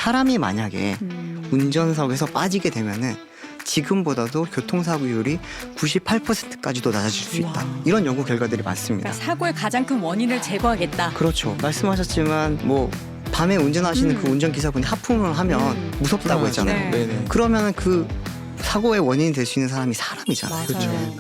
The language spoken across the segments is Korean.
사람이 만약에 운전석에서 빠지게 되면은 지금보다도 교통사고율이 98%까지도 낮아질 수 있다. 이런 연구 결과들이 많습니다. 그러니까 사고의 가장 큰 원인을 제거하겠다. 그렇죠. 말씀하셨지만 뭐 밤에 운전하시는 그 운전기사분이 하품을 하면 무섭다고 했잖아요. 네. 네네. 그러면은 그 사고의 원인이 될 수 있는 사람이 사람이잖아요. 맞아요.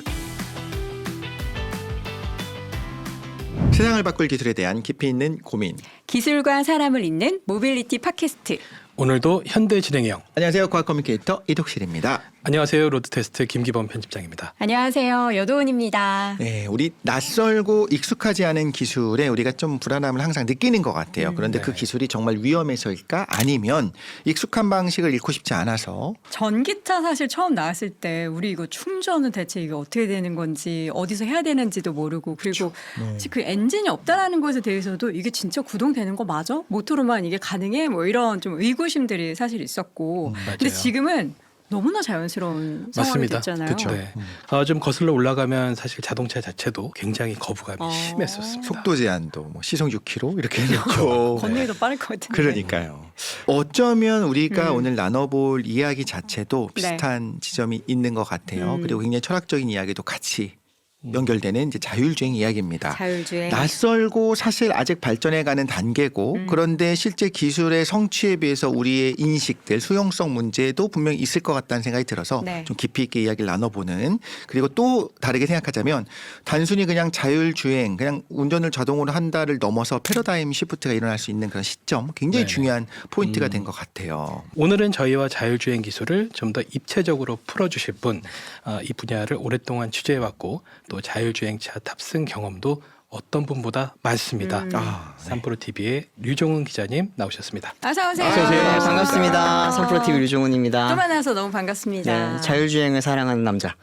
세상을 바꿀 기술에 대한 깊이 있는 고민. 기술과 사람을 잇는 모빌리티 팟캐스트. 오늘도 현대 진행형. 안녕하세요. 과학 커뮤니케이터 이독실입니다. 안녕하세요. 로드테스트 김기범 편집장입니다. 안녕하세요. 여도은입니다. 네, 우리 낯설고 익숙하지 않은 기술에 우리가 좀 불안함을 항상 느끼는 것 같아요. 그런데 그 네. 기술이 정말 위험해서일까? 아니면 익숙한 방식을 잃고 싶지 않아서? 전기차 사실 처음 나왔을 때 우리 이거 충전은 대체 이게 어떻게 되는 건지 어디서 해야 되는지도 모르고 그리고 그 엔진이 없다라는 것에 대해서도 이게 진짜 구동되는 거 맞아? 모터로만 이게 가능해? 뭐 이런 좀 의구심들이 사실 있었고 근데 맞아요. 지금은 너무나 자연스러운 상황이 맞습니다. 됐잖아요. 그쵸. 네. 좀 거슬러 올라가면 사실 자동차 자체도 굉장히 거부감이 심했었습니다. 속도 제한도 뭐 시속 6km 이렇게 해놓고 건너기 더 빠를 것 같은데. 그러니까요. 어쩌면 우리가 오늘 나눠볼 이야기 자체도 비슷한 지점이 있는 것 같아요. 그리고 굉장히 철학적인 이야기도 같이 연결되는 이제 자율주행 이야기입니다. 자율주행. 낯설고 사실 아직 발전해가는 단계고 그런데 실제 기술의 성취에 비해서 우리의 인식들 수용성 문제도 분명히 있을 것 같다는 생각이 들어서 네. 좀 깊이 있게 이야기를 나눠보는 그리고 또 다르게 생각하자면 단순히 그냥 자율주행 그냥 운전을 자동으로 한다를 넘어서 패러다임 시프트가 일어날 수 있는 그런 시점 굉장히 네. 중요한 포인트가 된 것 같아요. 오늘은 저희와 자율주행 기술을 좀 더 입체적으로 풀어주실 분, 이 분야를 오랫동안 취재해왔고 또 자율주행차 탑승 경험도 어떤 분보다 많습니다. 삼프로 TV의 류종훈 기자님 나오셨습니다. 어서 오세요. 어서 오세요. 네, 반갑습니다. 선프로TV 또 류종훈입니다. 만나서 너무 반갑습니다. 네, 자율주행을 사랑하는 남자.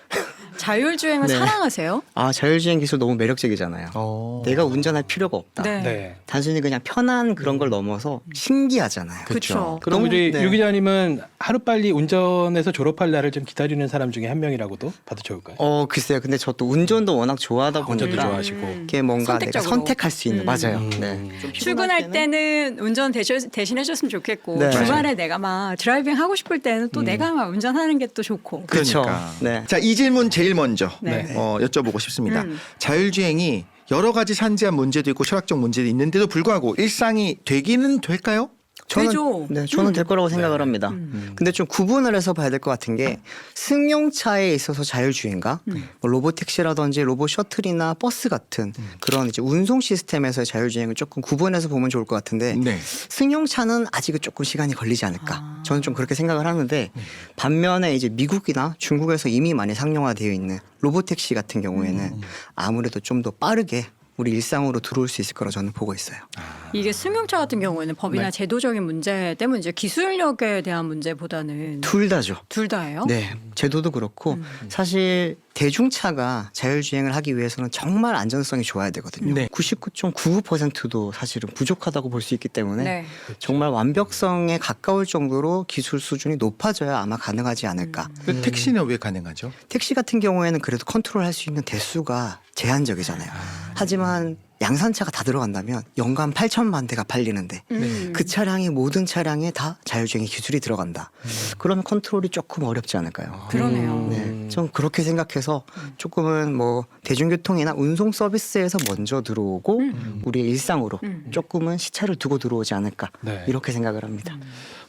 자율주행을 네. 사랑하세요? 자율주행 기술 너무 매력적이잖아요. 내가 운전할 필요가 없다. 네. 네. 단순히 그냥 편한 그런 걸 넘어서 신기하잖아요. 그렇죠. 그럼 너무- 우리 네. 류 기자님은 하루빨리 운전해서 졸업할 날을 좀 기다리는 사람 중에 한 명이라고도 봐도 좋을까요? 글쎄요. 근데 저 또 운전도 워낙 좋아하다 운전도 보니까 좋아하시고. 이게 뭔가 내가 선택적으로. 선택할 수 있는 맞아요. 네. 좀 출근할 때는 운전 대신해줬으면 좋겠고 네. 주말에 내가 막 드라이빙 하고 싶을 때는 또 내가 막 운전하는 게 또 좋고. 그렇죠. 그러니까. 네. 자, 이 질문 제일 먼저 네. 여쭤보고 싶습니다. 자율주행이 여러 가지 산재한 문제도 있고 철학적 문제도 있는데도 불구하고 일상이 되기는 될까요? 되죠. 저는 될 거라고 생각을 합니다. 근데 좀 구분을 해서 봐야 될 것 같은 게 승용차에 있어서 자율주행과 뭐 로보택시라든지 로봇 셔틀이나 버스 같은 그런 이제 운송 시스템에서의 자율주행을 조금 구분해서 보면 좋을 것 같은데 네. 승용차는 아직은 조금 시간이 걸리지 않을까. 저는 좀 그렇게 생각을 하는데 반면에 이제 미국이나 중국에서 이미 많이 상용화되어 있는 로보택시 같은 경우에는 아무래도 좀 더 빠르게 우리 일상으로 들어올 수 있을 거라 저는 보고 있어요. 이게 승용차 같은 경우에는 법이나 네. 제도적인 문제 때문에 이제 기술력에 대한 문제보다는 둘 다죠. 둘 다예요? 네, 제도도 그렇고 사실 대중차가 자율주행을 하기 위해서는 정말 안전성이 좋아야 되거든요. 네. 99.99%도 사실은 부족하다고 볼 수 있기 때문에 네. 정말 완벽성에 가까울 정도로 기술 수준이 높아져야 아마 가능하지 않을까. 그 택시는 왜 가능하죠? 택시 같은 경우에는 그래도 컨트롤할 수 있는 대수가 제한적이잖아요. 하지만 양산차가 다 들어간다면 연간 8천만 대가 팔리는데 그 차량이 모든 차량에 다 자율주행의 기술이 들어간다. 그러면 컨트롤이 조금 어렵지 않을까요? 그러네요. 네, 좀 그렇게 생각해서 조금은 뭐 대중교통이나 운송 서비스에서 먼저 들어오고 우리의 일상으로 조금은 시차를 두고 들어오지 않을까 네. 이렇게 생각을 합니다.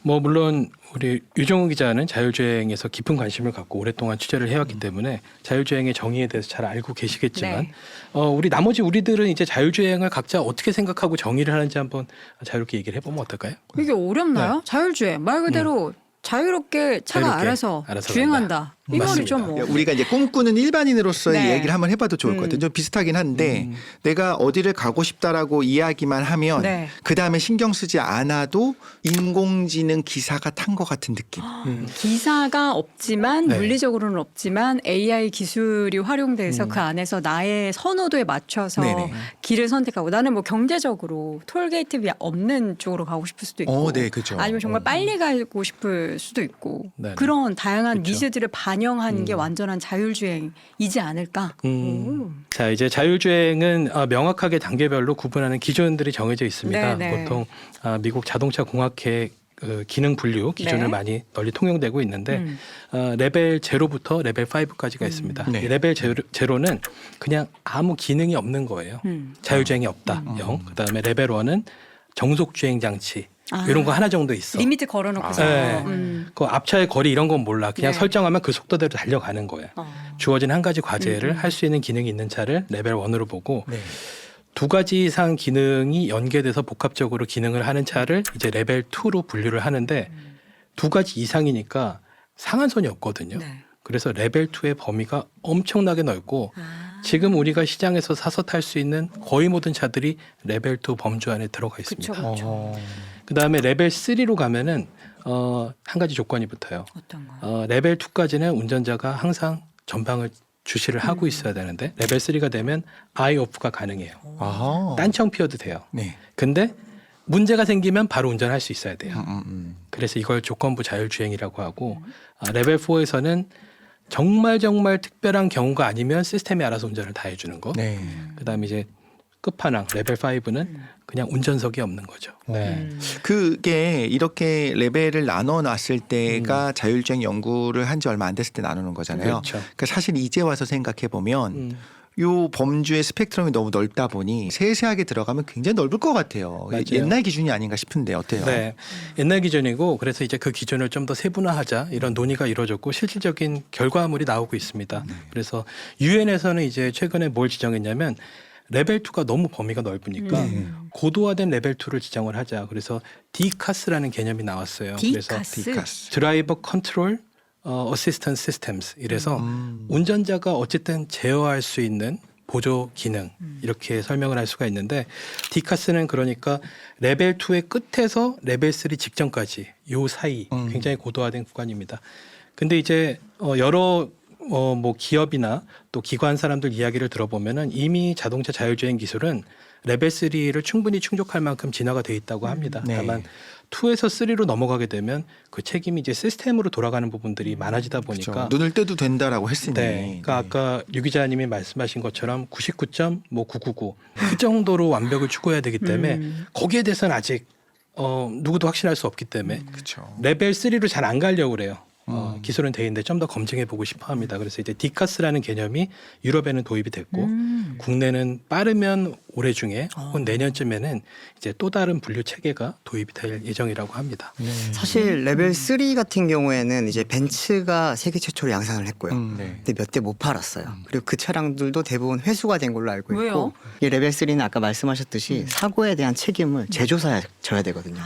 뭐 물론 우리 유정우 기자는 자율주행에서 깊은 관심을 갖고 오랫동안 취재를 해왔기 때문에 자율주행의 정의에 대해서 잘 알고 계시겠지만 네. 우리 나머지 우리들은 이제 자율주행을 각자 어떻게 생각하고 정의를 하는지 한번 자유롭게 얘기를 해보면 어떨까요? 이게 어렵나요? 자율주행 말 그대로 자유롭게 차가 자유롭게 알아서 간다. 주행한다. 이 말이죠 뭐. 우리가 이제 꿈꾸는 일반인으로서의 네. 얘기를 한번 해봐도 좋을 것 같아요. 좀 비슷하긴 한데 내가 어디를 가고 싶다라고 이야기만 하면 네. 그 다음에 신경 쓰지 않아도 인공지능 기사가 탄 것 같은 느낌. 기사가 없지만 네. 물리적으로는 없지만 AI 기술이 활용돼서 그 안에서 나의 선호도에 맞춰서 네네. 길을 선택하고 나는 뭐 경제적으로 톨게이트 없는 쪽으로 가고 싶을 수도 있고 네, 그죠. 아니면 정말 빨리 가고 싶을 수도 있고 네네. 그런 다양한 그쵸. 니즈들을 반영하는 게 완전한 자율주행이지 않을까. 자, 이제 자율주행은 명확하게 단계별로 구분하는 기준들이 정해져 있습니다. 네, 네. 보통 미국 자동차 공학회 그 기능 분류 기준을 네. 많이 널리 통용되고 있는데 레벨 0부터 레벨 5까지가 있습니다. 네. 이 레벨 0는 그냥 아무 기능이 없는 거예요. 자율주행이 없다. 0. 그다음에 레벨 1은 정속 주행 장치 이런 거 하나 정도 있어. 리미트 걸어놓고서. 네. 그 앞차의 거리 이런 건 몰라. 그냥 네. 설정하면 그 속도대로 달려가는 거예요. 주어진 한 가지 과제를 할 수 있는 기능이 있는 차를 레벨 1으로 보고 네. 2가지 이상 기능이 연계돼서 복합적으로 기능을 하는 차를 이제 레벨 2로 분류를 하는데 2가지 이상이니까 상한선이 없거든요. 네. 그래서 레벨 2의 범위가 엄청나게 넓고 아. 지금 우리가 시장에서 사서 탈 수 있는 거의 모든 차들이 레벨 2 범주 안에 들어가 있습니다. 그쵸, 그쵸. 그다음에 레벨 3로 가면은 한 가지 조건이 붙어요. 어떤 거요? 레벨 2까지는 운전자가 항상 전방을 주시를 하고 있어야 되는데 레벨 3가 되면 아이 오프가 가능해요. 아하. 딴청 피워도 돼요. 네. 근데 문제가 생기면 바로 운전할 수 있어야 돼요. 음. 그래서 이걸 조건부 자율주행이라고 하고 레벨 4에서는 정말 특별한 경우가 아니면 시스템이 알아서 운전을 다 해주는 거. 네. 그다음에 이제 끝판왕 레벨 5는 그냥 운전석이 없는 거죠. 네. 그게 이렇게 레벨을 나눠 놨을 때가 자율주행 연구를 한 지 얼마 안 됐을 때 나누는 거잖아요. 그렇죠. 그러니까 사실 이제 와서 생각해 보면 요 범주의 스펙트럼이 너무 넓다 보니 세세하게 들어가면 굉장히 넓을 것 같아요. 맞아요. 옛날 기준이 아닌가 싶은데 어때요? 네. 옛날 기준이고 그래서 이제 그 기준을 좀 더 세분화하자 이런 논의가 이루어졌고 실질적인 결과물이 나오고 있습니다. 그래서 유엔에서는 이제 최근에 뭘 지정했냐면 레벨 2가 너무 범위가 넓으니까 고도화된 레벨 2를 지정을 하자. 그래서 디카스라는 개념이 나왔어요. 디카스? 디카스. 드라이버 컨트롤 어시스턴스 시스템스 이래서 운전자가 어쨌든 제어할 수 있는 보조 기능 이렇게 설명을 할 수가 있는데 디카스는 그러니까 레벨 2의 끝에서 레벨 3 직전까지 요 사이 굉장히 고도화된 구간입니다. 근데 이제 여러 뭐 기업이나 또 기관 사람들 이야기를 들어보면은 이미 자동차 자율주행 기술은 레벨 3를 충분히 충족할 만큼 진화가 돼 있다고 합니다. 네. 다만 2에서 3로 넘어가게 되면 그 책임이 이제 시스템으로 돌아가는 부분들이 많아지다 보니까 그렇죠. 눈을 떼도 된다라고 했으니. 네, 그러니까 아까 유 기자님이 말씀하신 것처럼 99.999 그 정도로 완벽을 추구해야 되기 때문에 거기에 대해서는 아직 누구도 확신할 수 없기 때문에 그렇죠. 레벨 3로 잘 안 가려고 그래요. 기술은 돼 있는데 좀 더 검증해 보고 싶어 합니다. 그래서 이제 디카스라는 개념이 유럽에는 도입이 됐고 국내는 빠르면 올해 중에 혹은 내년쯤에는 이제 또 다른 분류 체계가 도입이 될 예정이라고 합니다. 사실 레벨 3 같은 경우에는 이제 벤츠가 세계 최초로 양산을 했고요. 네. 근데 몇 대 못 팔았어요. 그리고 그 차량들도 대부분 회수가 된 걸로 알고 있고 왜요? 이 레벨 3는 아까 말씀하셨듯이 사고에 대한 책임을 제조사에 져야 되거든요.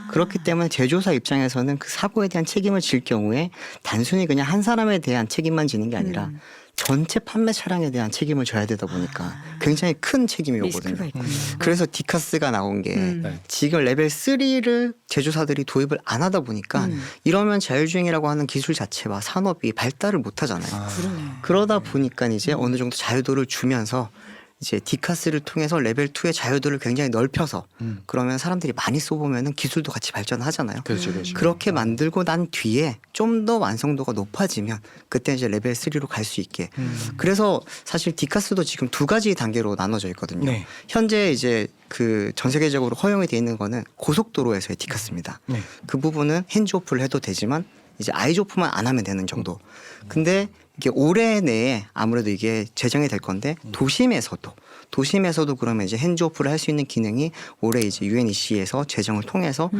그렇기 때문에 제조사 입장에서는 그 사고에 대한 책임을 질 경우에 단순히 그냥 한 사람에 대한 책임만 지는 게 아니라 전체 판매 차량에 대한 책임을 져야 되다 보니까 굉장히 큰 책임이 리스크가 오거든요. 있군요. 그래서 디카스가 나온 게 네. 지금 레벨 3를 제조사들이 도입을 안 하다 보니까 이러면 자율주행이라고 하는 기술 자체와 산업이 발달을 못 하잖아요. 그러네. 그러다 보니까 이제 어느 정도 자유도를 주면서 이제 디카스를 통해서 레벨 2의 자유도를 굉장히 넓혀서 그러면 사람들이 많이 써보면은 기술도 같이 발전하잖아요. 그렇죠, 그렇죠. 그렇게 만들고 난 뒤에 좀 더 완성도가 높아지면 그때 이제 레벨 3로 갈 수 있게. 그래서 사실 디카스도 지금 2가지 단계로 나눠져 있거든요. 네. 현재 이제 그 전 세계적으로 허용이 돼 있는 거는 고속도로에서의 디카스입니다. 네. 그 부분은 핸즈오프를 해도 되지만 이제 아이즈오프만 안 하면 되는 정도. 근데 이게 올해 내에 아무래도 이게 제정이 될 건데 도심에서도 그러면 이제 핸즈오프를 할 수 있는 기능이 올해 이제 UNEC에서 제정을 통해서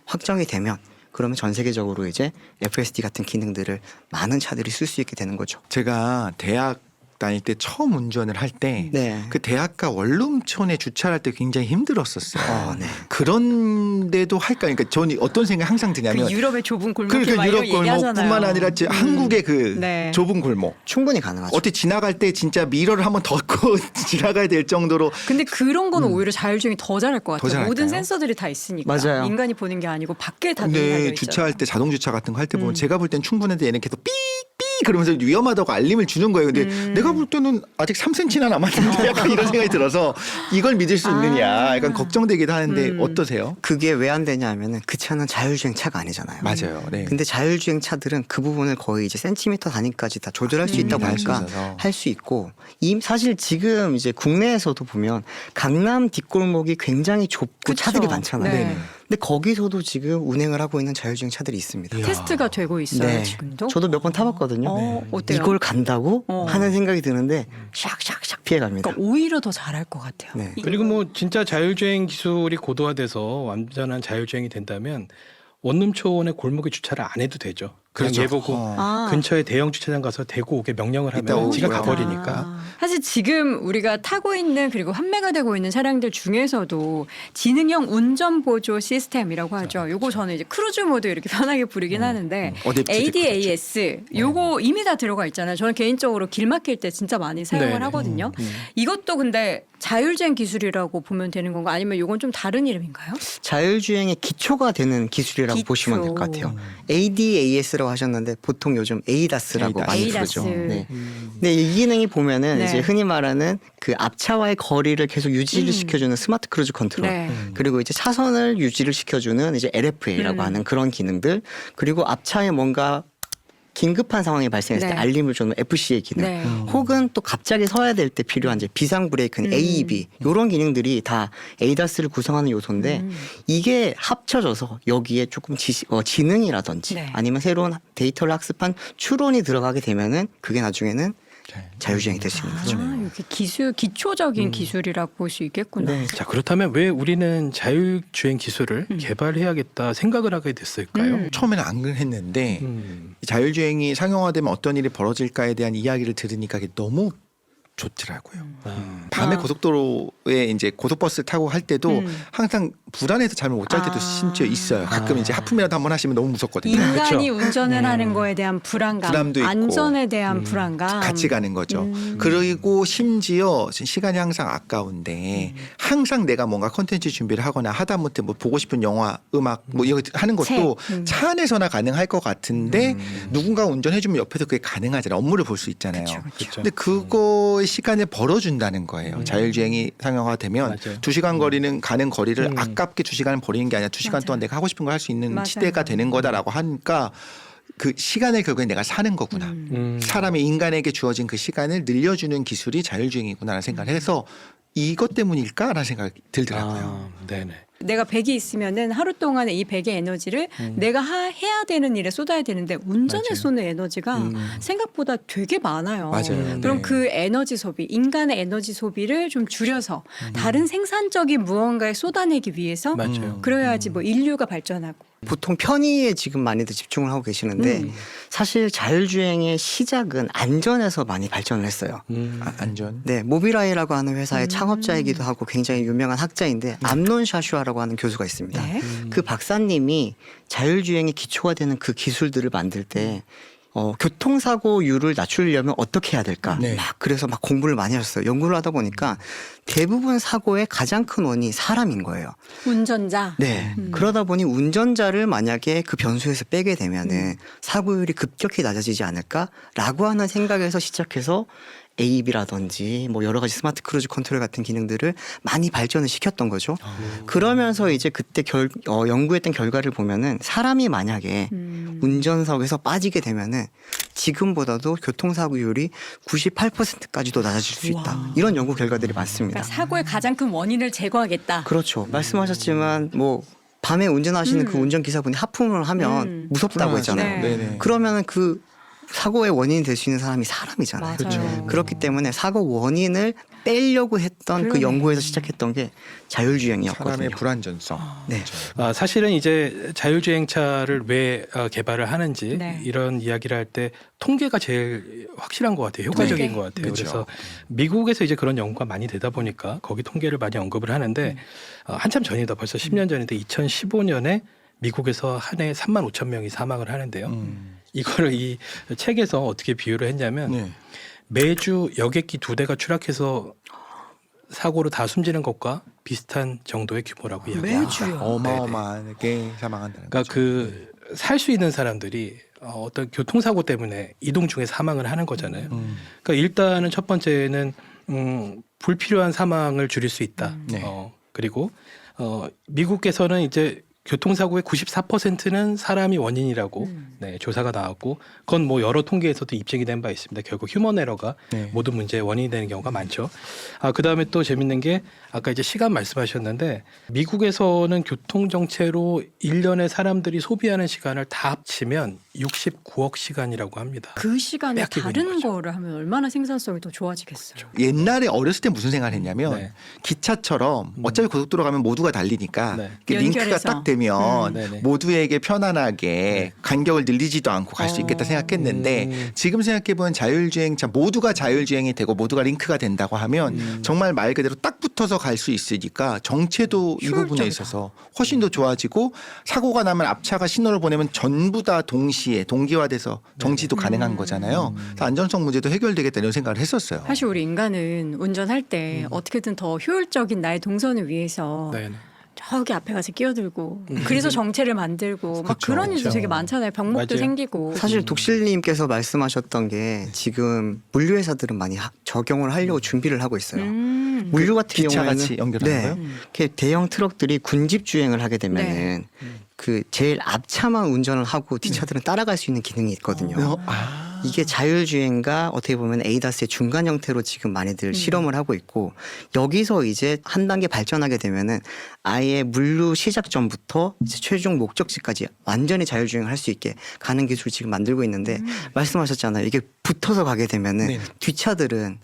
확정이 되면 그러면 전 세계적으로 이제 FSD 같은 기능들을 많은 차들이 쓸 수 있게 되는 거죠. 제가 대학 다닐 때 처음 운전을 할 때 그 네. 대학가 원룸촌에 주차할 때 굉장히 힘들었었어요. 네. 그런데도 할까? 그러니까 저는 어떤 생각이 항상 드냐면 그 유럽의 좁은 골목길 그러니까 막 유럽 이런 얘기하잖아요. 골목뿐만 아니라 한국의 그 네. 좁은 골목. 충분히 가능하죠. 어떻게 지나갈 때 진짜 미러를 한번 덮고 지나가야 될 정도로 근데 그런 거는 오히려 자율주행이 더 잘할 것 더 같아요. 잘할까요? 모든 센서들이 다 있으니까. 맞아요. 인간이 보는 게 아니고 밖에 다 눈이 달려 근데 있잖아요. 주차할 때 자동 주차 같은 거 할 때 보면 제가 볼 땐 충분한데 얘는 계속 삐삐 그러면서 위험하다고 알림을 주는 거예요. 근데 내가 볼 때는 아직 3cm나 남았는데 약간 이런 생각이 들어서 이걸 믿을 수 있느냐 약간 걱정되기도 하는데 어떠세요? 그게 왜 안 되냐 하면은 그 차는 자율주행 차가 아니잖아요. 맞아요. 네. 근데 자율주행 차들은 그 부분을 거의 이제 센티미터 단위까지 다 조절할 수 있다 할 수 보니까 있어서. 할 수 있고 사실 지금 이제 국내에서도 보면 강남 뒷골목이 굉장히 좁고 그쵸. 차들이 많잖아요. 네. 근데 거기서도 지금 운행을 하고 있는 자율주행 차들이 있습니다. 테스트가 되고 있어요 네. 지금도. 저도 몇 번 타봤거든요. 어때요? 이걸 간다고 어. 하는 생각이 드는데 샥샥샥 피해갑니다. 그러니까 오히려 더 잘할 것 같아요. 네. 그리고 뭐 진짜 자율주행 기술이 고도화돼서 완전한 자율주행이 된다면 원룸 초원의 골목에 주차를 안 해도 되죠. 그냥 그렇죠. 얘 보고 아. 근처에 대형 주차장 가서 대고 오게 명령을 이따 하면 오고 지가 오고요. 가버리니까. 아, 사실 지금 우리가 타고 있는 그리고 판매가 되고 있는 차량들 중에서도 지능형 운전 보조 시스템이라고 하죠. 요거 저는 이제 크루즈 모드 이렇게 편하게 부르긴 하는데 어댑티브 ADAS 요거 이미 다 들어가 있잖아요. 저는 개인적으로 길 막힐 때 진짜 많이 사용을 네네. 하거든요. 이것도 근데 자율주행 기술이라고 보면 되는 건가? 아니면 요건 좀 다른 이름인가요? 자율주행의 기초가 되는 기술이라고 기초. 보시면 될 것 같아요. ADAS라고 하셨는데 보통 요즘 ADAS라고 많이 ADAS. 부르죠. 네. 근데 이 기능이 보면은 네. 이제 흔히 말하는 그 앞차와의 거리를 계속 유지를 시켜주는 스마트 크루즈 컨트롤. 네. 그리고 이제 차선을 유지를 시켜주는 이제 LFA라고 하는 그런 기능들. 그리고 앞차에 뭔가 긴급한 상황이 발생했을 때 네. 알림을 주는 FC의 기능. 네. 혹은 또 갑자기 서야 될 때 필요한 이제 비상 브레이크는 AEB 이런 기능들이 다 ADAS를 구성하는 요소인데 이게 합쳐져서 여기에 조금 지능이라든지 네. 아니면 새로운 데이터를 학습한 추론이 들어가게 되면은 그게 나중에는 자율주행이 될 수 있는 거죠. 아, 이렇게 기초적인 기술이라고 볼 수 있겠구나. 네. 자 그렇다면 왜 우리는 자율주행 기술을 개발해야겠다 생각을 하게 됐을까요? 처음에는 안 했는데 이 자율주행이 상용화되면 어떤 일이 벌어질까에 대한 이야기를 들으니까 그게 너무 좋더라고요. 밤에 아. 고속도로에 이제 고속버스 타고 할 때도 항상 불안해서 잠을 못 잘 때도 아. 심지어 있어요. 가끔 이제 하품이라도 한번 하시면 너무 무섭거든요. 인간이 그렇죠. 운전을 하는 거에 대한 불안감, 부담도 있고. 안전에 대한 불안감. 같이 가는 거죠. 그리고 심지어 시간이 항상 아까운데 항상 내가 뭔가 컨텐츠 준비를 하거나 하다못해 뭐 보고 싶은 영화, 음악 뭐 이거 하는 것도 책. 차 안에서나 가능할 것 같은데 누군가 운전해주면 옆에서 그게 가능하잖아요. 업무를 볼 수 있잖아요. 그렇죠. 근데 그거의 시간을 벌어준다는 거예요. 자율주행이 상용화되면 맞아요. 2시간 거리는 가는 거리를 아깝게 2시간을 버리는 게 아니라 2시간 맞아요. 동안 내가 하고 싶은 걸 할 수 있는 맞아요. 시대가 되는 거다라고 하니까 그 시간을 결국엔 내가 사는 거구나. 사람의 인간에게 주어진 그 시간을 늘려주는 기술이 자율주행이구나라는 생각을 해서 이것 때문일까라는 생각이 들더라고요. 아, 네네. 내가 100이 있으면은 하루 동안에 이 100의 에너지를 내가 해야 되는 일에 쏟아야 되는데 운전에 맞아요. 쏘는 에너지가 생각보다 되게 많아요. 맞아요. 그럼 네. 그 에너지 소비, 인간의 에너지 소비를 좀 줄여서 다른 생산적인 무언가에 쏟아내기 위해서 맞아요. 그래야지 뭐 인류가 발전하고. 보통 편의에 지금 많이들 집중을 하고 계시는데 사실 자율주행의 시작은 안전에서 많이 발전을 했어요. 안전. 네, 모비라이라고 하는 회사의 창업자이기도 하고 굉장히 유명한 학자인데 암론 샤슈아라고 하는 교수가 있습니다. 네. 그 박사님이 자율주행의 기초가 되는 그 기술들을 만들 때 교통사고율을 낮추려면 어떻게 해야 될까? 네. 막 그래서 막 공부를 많이 하셨어요. 연구를 하다 보니까 대부분 사고의 가장 큰 원인이 사람인 거예요. 운전자. 네. 그러다 보니 운전자를 만약에 그 변수에서 빼게 되면은 사고율이 급격히 낮아지지 않을까라고 하는 생각에서 시작해서 AEB라든지 뭐 여러 가지 스마트 크루즈 컨트롤 같은 기능들을 많이 발전을 시켰던 거죠. 그러면서 이제 그때 연구했던 결과를 보면은 사람이 만약에 운전석에서 빠지게 되면은 지금보다도 교통사고율이 98%까지도 낮아질 수 있다. 이런 연구 결과들이 많습니다. 그러니까 사고의 가장 큰 원인을 제거하겠다. 그렇죠. 말씀하셨지만 뭐 밤에 운전하시는 그 운전기사분이 하품을 하면 무섭다고 했잖아요. 네. 네네. 그러면은 그 사고의 원인이 될 수 있는 사람이 사람이잖아요. 맞아요. 그렇기 때문에 사고 원인을 빼려고 했던 그 그러네. 연구에서 시작했던 게 자율주행이었거든요. 사람의 불안전성. 네. 사실은 이제 자율주행차를 왜 개발을 하는지 네. 이런 이야기를 할 때 통계가 제일 확실한 것 같아요. 효과적인 네. 것 같아요. 그렇죠. 그래서 미국에서 이제 그런 연구가 많이 되다 보니까 거기 통계를 많이 언급을 하는데 한참 전이다. 벌써 10년 전인데 2015년에 미국에서 한 해 3만 5천 명이 사망을 하는데요. 이거를 이 책에서 어떻게 비유를 했냐면 네. 매주 여객기 2대가 추락해서 사고로 다 숨지는 것과 비슷한 정도의 규모라고 이야기합니다. 매주요. 어마어마하게 사망한다는 그러니까 거죠. 그 살 수 있는 사람들이 어떤 교통사고 때문에 이동 중에 사망을 하는 거잖아요. 그러니까 일단은 첫 번째는 불필요한 사망을 줄일 수 있다. 네. 그리고 미국에서는 이제 교통사고의 94%는 사람이 원인이라고 네, 조사가 나왔고 그건 뭐 여러 통계에서도 입증이 된 바 있습니다. 결국 휴먼 에러가 네. 모든 문제의 원인이 되는 경우가 많죠. 그다음에 또 재밌는 게 아까 이제 시간 말씀하셨는데 미국에서는 교통정체로 1년에 사람들이 소비하는 시간을 다 합치면 69억 시간이라고 합니다. 그 시간에 뺏기고 있는 다른 거죠. 거를 하면 얼마나 생산성이 더 좋아지겠어요. 옛날에 어렸을 때 무슨 생각을 했냐면 네. 기차처럼 어차피 고속도로 가면 모두가 달리니까 네. 이렇게 링크가 연결해서. 딱 되면 네네. 모두에게 편안하게 간격을 늘리지도 않고 갈 수 있겠다 생각했는데 지금 생각해보면 자율주행차 모두가 자율주행이 되고 모두가 링크가 된다고 하면 정말 말 그대로 딱 붙어서 갈 수 있으니까 정체도 이 부분에 효율적이다. 있어서 훨씬 더 좋아지고 사고가 나면 앞차가 신호를 보내면 전부 다 동시에 동기화돼서 정지도 가능한 거잖아요. 그래서 안전성 문제도 해결되겠다 이런 생각을 했었어요. 사실 우리 인간은 운전할 때 어떻게든 더 효율적인 나의 동선을 위해서 네. 저기 앞에 가서 끼어들고 그래서 정체를 만들고 막 그렇죠. 그런 일도 그렇죠. 되게 많잖아요. 병목도 맞아요. 생기고. 사실 독실님께서 말씀하셨던 게 지금 물류회사들은 많이 적용을 하려고 준비를 하고 있어요. 물류 같은 기차같이 경우에는 연결하는 거예요? 이렇게 대형 트럭들이 군집 주행을 하게 되면은 그 제일 앞차만 운전을 하고 뒷차들은 따라갈 수 있는 기능이 있거든요. 이게 자율주행과 어떻게 보면 에이다스의 중간 형태로 지금 많이들 실험을 하고 있고 여기서 이제 한 단계 발전하게 되면은 아예 물류 시작 전부터 이제 최종 목적지까지 완전히 자율주행을 할 수 있게 가는 기술을 지금 만들고 있는데 말씀하셨잖아요. 이게 붙어서 가게 되면은 네. 뒷차들은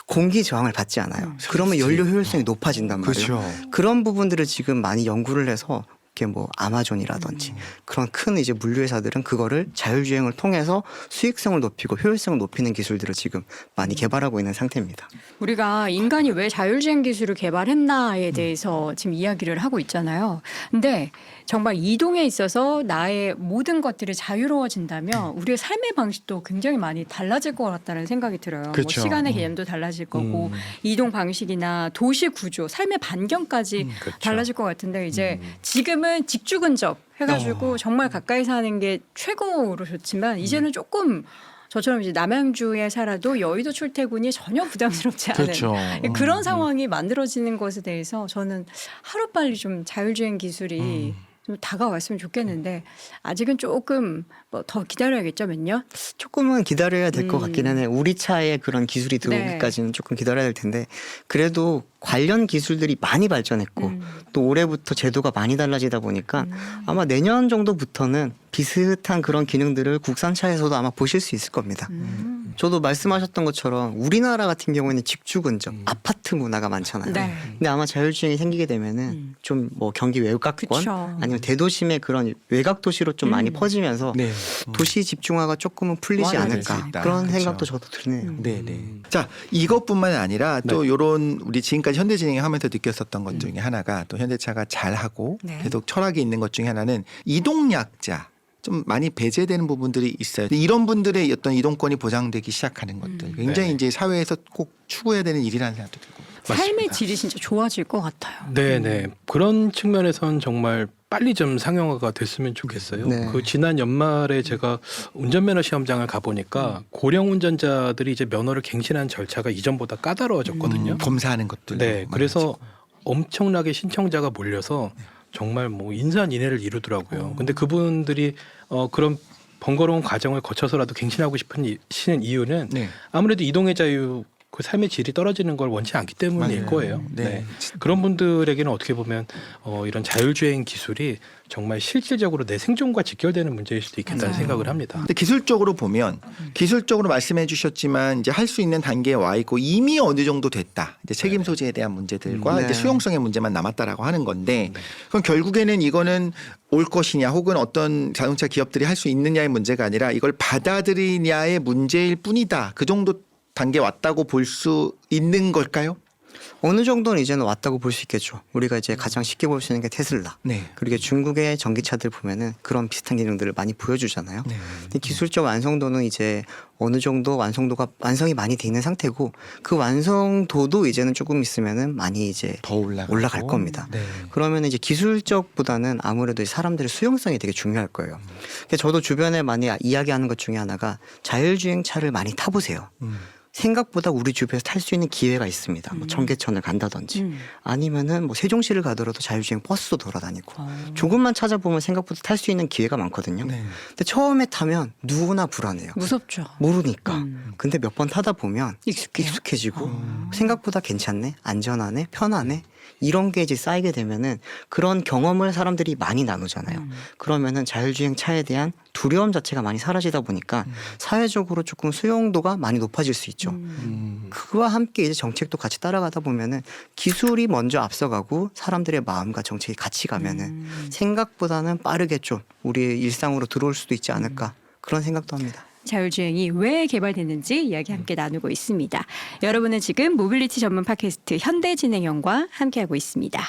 공기 저항을 받지 않아요. 그러면 연료 효율성이 높아진단 말이에요. 그렇죠. 그런 부분들을 지금 많이 연구를 해서 이렇게 뭐 아마존이라든지 그런 큰 이제 물류회사들은 그거를 자율주행을 통해서 수익성을 높이고 효율성을 높이는 기술들을 지금 많이 개발하고 있는 상태입니다. 우리가 인간이 왜 자율주행 기술을 개발했나에 대해서 지금 이야기를 하고 있잖아요. 근데 정말 이동에 있어서 나의 모든 것들이 자유로워진다면 우리의 삶의 방식도 굉장히 많이 달라질 것 같다는 생각이 들어요. 그렇죠. 뭐 시간의 개념도 달라질 거고 이동 방식이나 도시 구조, 삶의 반경까지 그렇죠. 달라질 것 같은데 이제 지금은 직주근접 해가지고 정말 가까이 사는 게 최고로 좋지만 이제는 조금 저처럼 이제 남양주에 살아도 여의도 출퇴근이 전혀 부담스럽지 않은 그렇죠. 그런 상황이 만들어지는 것에 대해서 저는 하루빨리 좀 자율주행 기술이 좀 다가왔으면 좋겠는데 아직은 조금 뭐 더 기다려야겠죠, 몇 년? 조금은 기다려야 될 것 같기는 해요. 우리 차에 그런 기술이 들어오기까지는 조금 기다려야 될 텐데 그래도 관련 기술들이 많이 발전했고 또 올해부터 제도가 많이 달라지다 보니까 아마 내년 정도부터는 비슷한 그런 기능들을 국산차에서도 아마 보실 수 있을 겁니다. 저도 말씀하셨던 것처럼 우리나라 같은 경우에는 직주근접 아파트 문화가 많잖아요. 네. 근데 아마 자율주행이 생기게 되면은 좀 뭐 경기 외곽권 그쵸. 아니면 대도심의 그런 외곽 도시로 좀 많이 퍼지면서 네. 도시 집중화가 조금은 풀리지 완화될 않을까 수 있다. 그런 그쵸. 생각도 저도 드네요. 네네. 자 이것뿐만 아니라 또 이런 우리 지금까지 현대진행하면서 느꼈었던 것 중에 하나가 또 현대차가 잘하고 네. 계속 철학이 있는 것 중에 하나는 이동약자. 좀 많이 배제되는 부분들이 있어요. 이런 분들의 어떤 이동권이 보장되기 시작하는 것들 굉장히 네. 이제 사회에서 꼭 추구해야 되는 일이라는 생각도 들고. 삶의 질이 진짜 좋아질 것 같아요. 네네. 그런 측면에선 정말 빨리 좀 상용화가 됐으면 좋겠어요. 네. 그 지난 연말에 제가 운전면허 시험장을 가보니까 고령 운전자들이 이제 면허를 갱신하는 절차가 이전보다 까다로워졌거든요. 검사하는 것들. 네. 그래서 엄청나게 신청자가 몰려서 정말 뭐 인산인해를 이루더라고요. 근데 그분들이 그런 번거로운 과정을 거쳐서라도 갱신하고 싶은 이유는 네. 아무래도 이동의 자유 그 삶의 질이 떨어지는 걸 원치 않기 때문일 맞아요. 거예요. 네. 네. 그런 분들에게는 어떻게 보면 이런 자율주행 기술이 정말 실질적으로 내 생존과 직결되는 문제일 수도 있겠다는 맞아요. 생각을 합니다. 근데 기술적으로 보면 기술적으로 말씀해 주셨지만 이제 할 수 있는 단계에 와 있고 이미 어느 정도 됐다. 이제 책임 소재에 대한 문제들과 네. 이제 수용성의 문제만 남았다라고 하는 건데 그럼 결국에는 이거는 올 것이냐 혹은 어떤 자동차 기업들이 할 수 있느냐의 문제가 아니라 이걸 받아들이냐의 문제일 뿐이다. 그 정도 단계 왔다고 볼 수 있는 걸까요? 어느 정도는 이제는 왔다고 볼 수 있겠죠. 우리가 이제 가장 쉽게 볼 수 있는 게 테슬라. 네. 그리고 중국의 전기차들 보면은 그런 비슷한 기능들을 많이 보여주잖아요. 네. 근데 기술적 완성도는 이제 어느 정도 완성이 많이 돼 있는 상태고 그 완성도도 이제는 조금 있으면은 많이 이제 더 올라갈 겁니다. 네. 그러면 이제 기술적보다는 아무래도 사람들의 수용성이 되게 중요할 거예요. 그러니까 저도 주변에 많이 이야기하는 것 중에 하나가 자율주행 차를 많이 타보세요. 생각보다 우리 주변에서 탈 수 있는 기회가 있습니다. 뭐 청계천을 간다든지 아니면은 뭐 세종시를 가더라도 자율주행 버스도 돌아다니고 조금만 찾아보면 생각보다 탈 수 있는 기회가 많거든요. 네. 근데 처음에 타면 누구나 불안해요. 무섭죠. 모르니까. 근데 몇 번 타다 보면 익숙해요. 익숙해지고 생각보다 괜찮네, 안전하네, 편하네 이런 게 이제 쌓이게 되면은 그런 경험을 사람들이 많이 나누잖아요. 그러면은 자율주행 차에 대한 두려움 자체가 많이 사라지다 보니까 사회적으로 조금 수용도가 많이 높아질 수 있죠. 그와 함께 이제 정책도 같이 따라가다 보면은 기술이 먼저 앞서가고 사람들의 마음과 정책이 같이 가면은 생각보다는 빠르게 좀 우리의 일상으로 들어올 수도 있지 않을까 그런 생각도 합니다. 자율주행이 왜 개발됐는지 이야기 함께 나누고 있습니다. 여러분은 지금 모빌리티 전문 팟캐스트 현대진행형과 함께하고 있습니다.